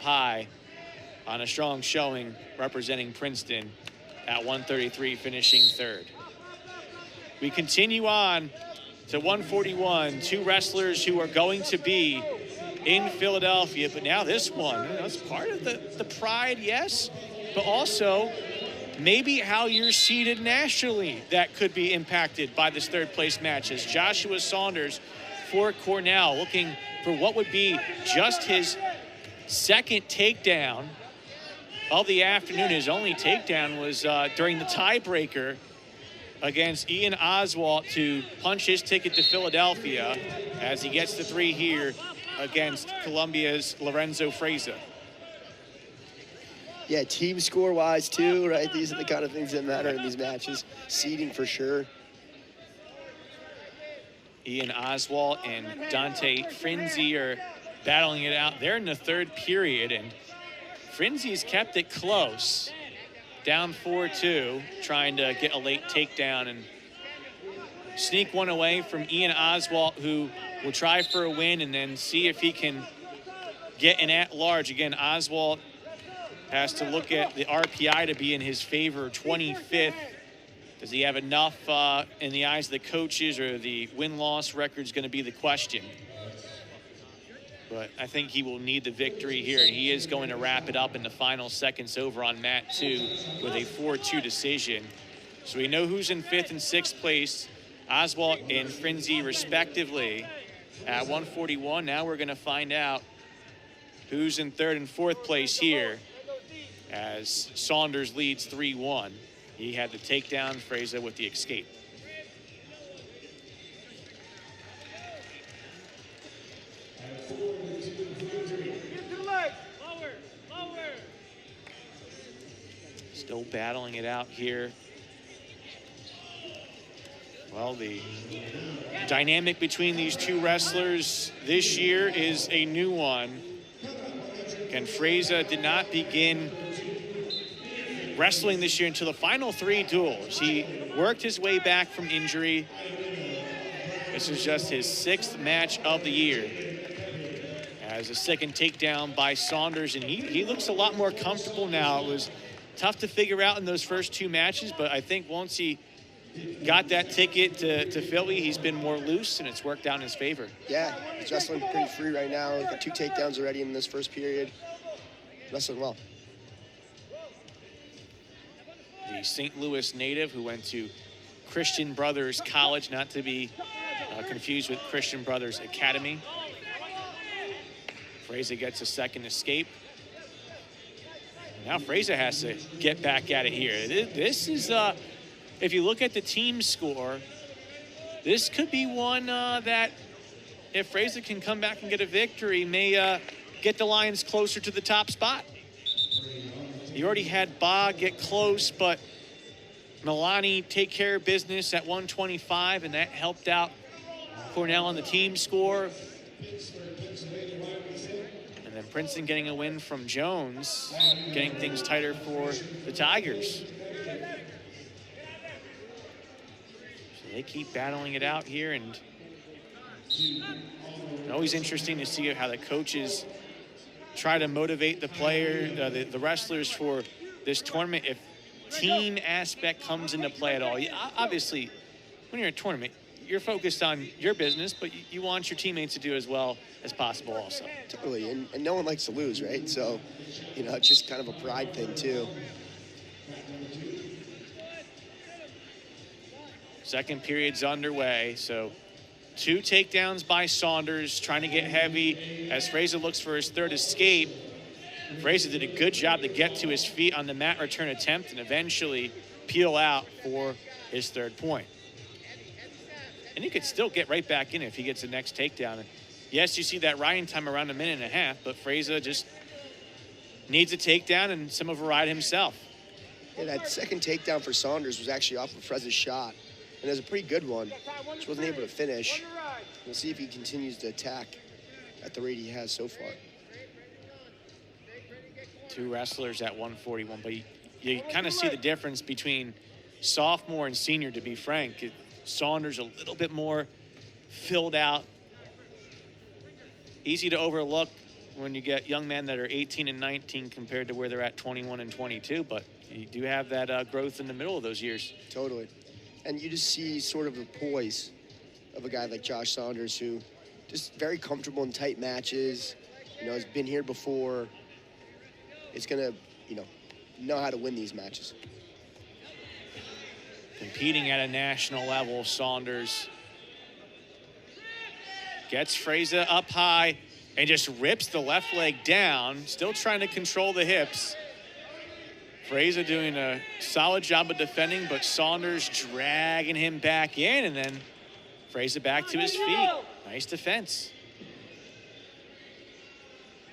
high on a strong showing representing Princeton at 133, finishing third. We continue on to 141, two wrestlers who are going to be in Philadelphia, but now this one, that's part of the pride, yes, but also maybe how you're seated nationally that could be impacted by this third place match, as Joshua Saunders for Cornell looking for what would be just his second takedown of the afternoon. His only takedown was during the tiebreaker against Ian Oswalt to punch his ticket to Philadelphia, as he gets the 3 here against Columbia's Lorenzo Frezza. Yeah, team score-wise too, right? These are the kind of things that matter in these matches. Seeding for sure. Ian Oswalt and Dante Frenzy are battling it out. They're in the third period, and Frenzy's kept it close. Down 4-2, trying to get a late takedown and sneak one away from Ian Oswalt, who will try for a win and then see if he can get an at-large. Again, Oswalt has to look at the RPI to be in his favor, 25th. Does he have enough in the eyes of the coaches, or the win-loss record is going to be the question? But I think he will need the victory here, and he is going to wrap it up in the final seconds over on mat 2 with a 4-2 decision. So we know who's in 5th and 6th place, Oswalt and Frenzy respectively at 141. Now we're going to find out who's in 3rd and 4th place here, as Saunders leads 3-1. He had the takedown, Frezza with the escape. Still battling it out here. Well, the dynamic between these two wrestlers this year is a new one. Again, Frezza did not begin wrestling this year until the final 3 duels. He worked his way back from injury. This is just his 6th match of the year, as a second takedown by Saunders, and he looks a lot more comfortable now. It was tough to figure out in those first 2 matches, but I think once he got that ticket to Philly, he's been more loose, and it's worked out in his favor. Yeah, he's wrestling pretty free right now. He's got 2 takedowns already in this first period. Wrestling well. The St. Louis native who went to Christian Brothers College, not to be confused with Christian Brothers Academy. Frezza gets a second escape. Now Frezza has to get back at it here. This is, if you look at the team score, this could be one that, if Frezza can come back and get a victory, may get the Lions closer to the top spot. You already had Ba get close, but Milani take care of business at 125, and that helped out Cornell on the team score. And then Princeton getting a win from Jones, getting things tighter for the Tigers. So they keep battling it out here, and always interesting to see how the coaches try to motivate the player, the wrestlers for this tournament. If team aspect comes into play at all, obviously when you're in a tournament, you're focused on your business, but you want your teammates to do as well as possible also. Totally, and no one likes to lose, right? So, it's just kind of a pride thing too. Second period's underway, so 2 takedowns by Saunders, trying to get heavy as Frezza looks for his 3rd escape. Frezza did a good job to get to his feet on the mat return attempt and eventually peel out for his 3rd point. And he could still get right back in if he gets the next takedown. And yes, you see that riding time around 1.5 minutes, but Frezza just needs a takedown and some of a ride himself. Yeah, that second takedown for Saunders was actually off of Frezza's shot. And it was a pretty good one. Just wasn't able to finish. We'll see if he continues to attack at the rate he has so far. 2 wrestlers at 141, but you kind of see the difference between sophomore and senior, to be frank. Saunders a little bit more filled out, easy to overlook when you get young men that are 18 and 19 compared to where they're at 21 and 22, but you do have that growth in the middle of those years. Totally. And you just see sort of the poise of a guy like Josh Saunders, who just very comfortable in tight matches, has been here before. It's going to, know how to win these matches. Competing at a national level, Saunders gets Frezza up high and just rips the left leg down, still trying to control the hips. Frezza doing a solid job of defending, but Saunders dragging him back in, and then Frezza back to his feet. Nice defense.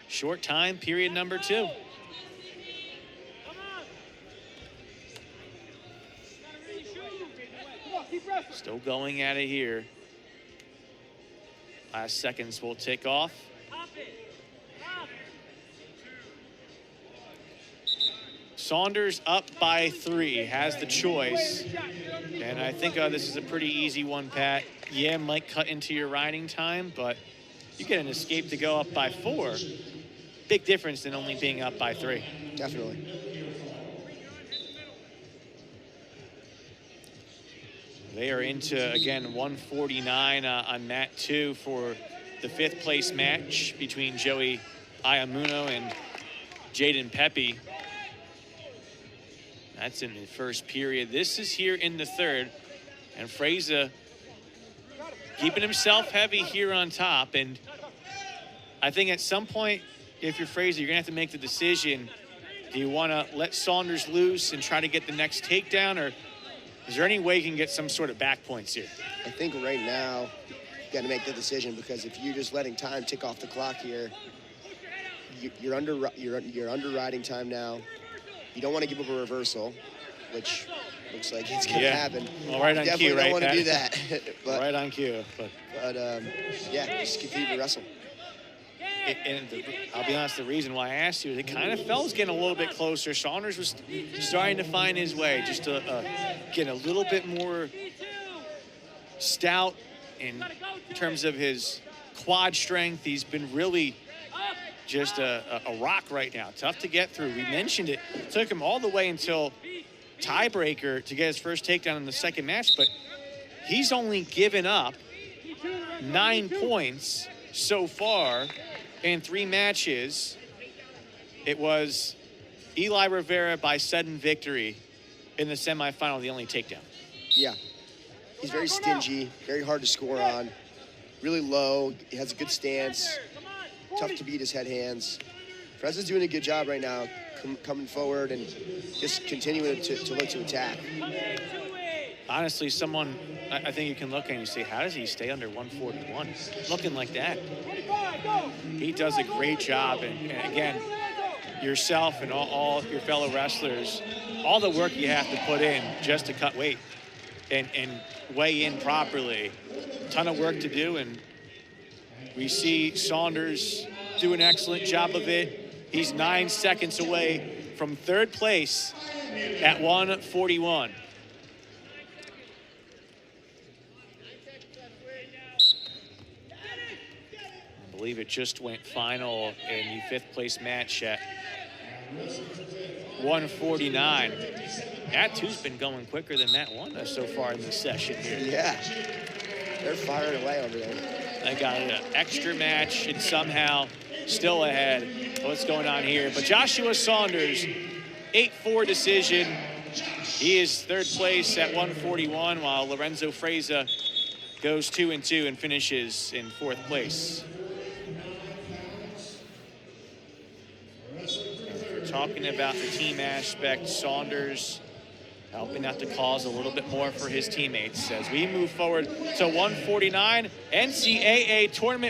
Short time, period number 2. Still going at it here. Last seconds will tick off. Saunders up by 3, has the choice. And I think this is a pretty easy one, Pat. Yeah, might cut into your riding time, but you get an escape to go up by 4. Big difference than only being up by 3. Definitely. They are into, again, 149 on mat 2 for the 5th place match between Joey Ayamuno and Jaden Pepe. That's in the first period. This is here in the 3rd. And Frezza keeping himself heavy here on top. And I think at some point, if you're Frezza, you're going to have to make the decision. Do you want to let Saunders loose and try to get the next takedown, or is there any way you can get some sort of back points here? I think right now you got to make the decision, because if you're just letting time tick off the clock here, you're under riding time now. You don't want to give up a reversal, which looks like it's going to happen. Well, right on cue, right? Definitely don't want to do that. But, right on cue. But just continue to wrestle. I'll be honest, the reason why I asked you is it kind of felt getting a little bit closer. Saunders was starting to find his way, just to get a little bit more stout in terms of his quad strength. He's been really just a rock right now. Tough to get through. We mentioned it. Took him all the way until tiebreaker to get his first takedown in the second match, but he's only given up 9 points so far in 3 matches. It was Eli Rivera by sudden victory in the semifinal, the only takedown. Yeah. He's very stingy, very hard to score on, really low. He has a good stance, tough to beat his head hands. Frezza's doing a good job right now, coming forward and just continuing to look to attack. Honestly, I think you can look and you say, how does he stay under 141? Looking like that. He does a great job. And again, yourself and all your fellow wrestlers, all the work you have to put in just to cut weight and weigh in properly. Ton of work to do, and we see Saunders do an excellent job of it. He's 9 seconds away from 3rd place at 141. I believe it just went final in the 5th place match at 149. Mat 2's been going quicker than Mat 1 so far in this session here. Yeah, they're firing away over there. They got an extra match and somehow still ahead. What's going on here? But Joshua Saunders, 8-4 decision. He is 3rd place at 141, while Lorenzo Frezza goes 2-2 and finishes in 4th place. We're talking about the team aspect. Saunders helping out the cause a little bit more for his teammates as we move forward to 149 NCAA tournament.